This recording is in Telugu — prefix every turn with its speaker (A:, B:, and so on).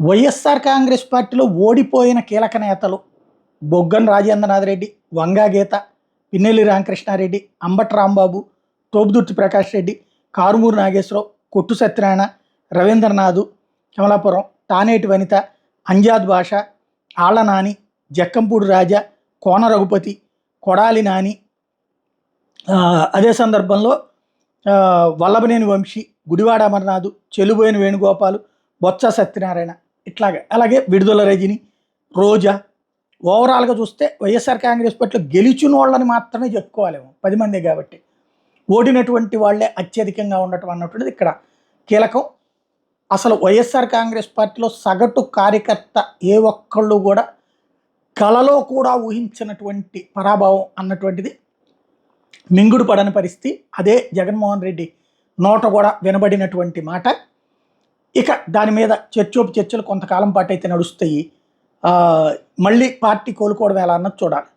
A: వైఎస్ఆర్ కాంగ్రెస్ పార్టీలో ఓడిపోయిన కీలక నేతలు బొగ్గన రాజేంద్రనాథ్ రెడ్డి, వంగా గీత, పిన్నెల్లి రామకృష్ణారెడ్డి, అంబటి రాంబాబు, తోపుదుర్తి ప్రకాష్ రెడ్డి, కారుమూరు నాగేశ్వరరావు, కొట్టు సత్యనారాయణ, రవీంద్రనాథ్, కమలాపురం, తానేటి వనిత, అంజాద్ భాష, ఆళ్ల నాని, జక్కంపూడి రాజా, కోన రఘుపతి, కొడాలి నాని, అదే సందర్భంలో వల్లభనేని వంశీ, గుడివాడ అమర్నాథ్, చెలుబోయిన వేణుగోపాలు, బొత్స సత్యనారాయణ, ఇట్లాగా అలాగే విడుదల రజని, రోజా. ఓవరాల్గా చూస్తే వైఎస్ఆర్ కాంగ్రెస్ పార్టీలో గెలిచిన వాళ్ళని మాత్రమే చెప్పుకోవాలేమో 10 మందే కాబట్టి, ఓడినటువంటి వాళ్ళే అత్యధికంగా ఉండటం అన్నటువంటిది ఇక్కడ కీలకం. అసలు వైఎస్ఆర్ కాంగ్రెస్ పార్టీలో సగటు కార్యకర్త ఏ ఒక్కళ్ళు కూడా కలలో కూడా ఊహించినటువంటి పరాభవం అన్నటువంటిది మింగుడు పడని పరిస్థితి. అదే జగన్మోహన్ రెడ్డి నోట కూడా వినబడినటువంటి మాట. ఇక దాని మీద చర్చలు కొంతకాలం పాటు అయితే నడుస్తాయి. మళ్ళీ పార్టీ కోలుకోవడం ఎలా అన్నది చూడాలి.